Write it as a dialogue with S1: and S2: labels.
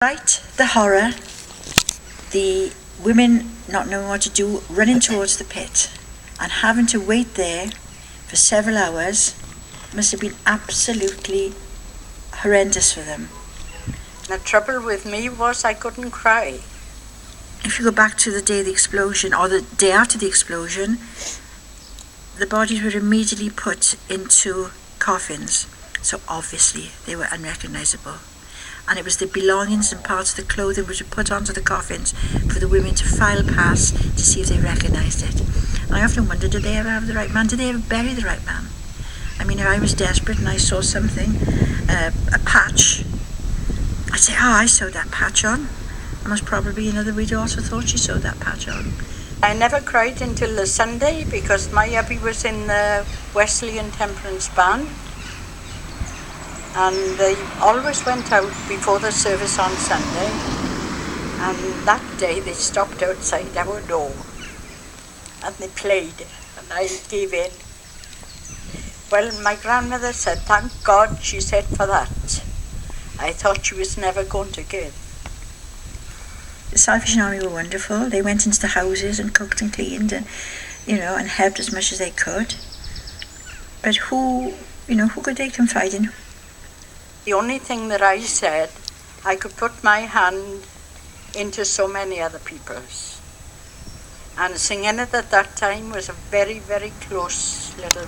S1: Despite the horror, the women not knowing what to do, running towards the pit and having to wait there for several hours must have been absolutely horrendous for them.
S2: The trouble with me was I couldn't cry.
S1: If you go back to the day of the explosion or the day after the explosion, the bodies were immediately put into coffins, so obviously they were unrecognisable. And it was the belongings and parts of the clothing which were put onto the coffins for the women to file past to see if they recognised it. And I often wondered, did they ever have the right man? Did they ever bury the right man? I mean, if I was desperate and I saw something, a patch, I'd say, I sewed that patch on. And most probably another widow also thought she sewed that patch on.
S2: I never cried until the Sunday because my hubby was in the Wesleyan Temperance Band. And they always went out before the service on Sunday, and that day they stopped outside our door and they played, and I gave in. Well, my grandmother said, "Thank God," she said, "for that. I thought she was never going to give."
S1: The Salvation Army were wonderful. They went into the houses and cooked and cleaned and, and helped as much as they could. But who could they confide in?
S2: The only thing that I said, I could put my hand into so many other people's. And singing it at that time was a very, very close little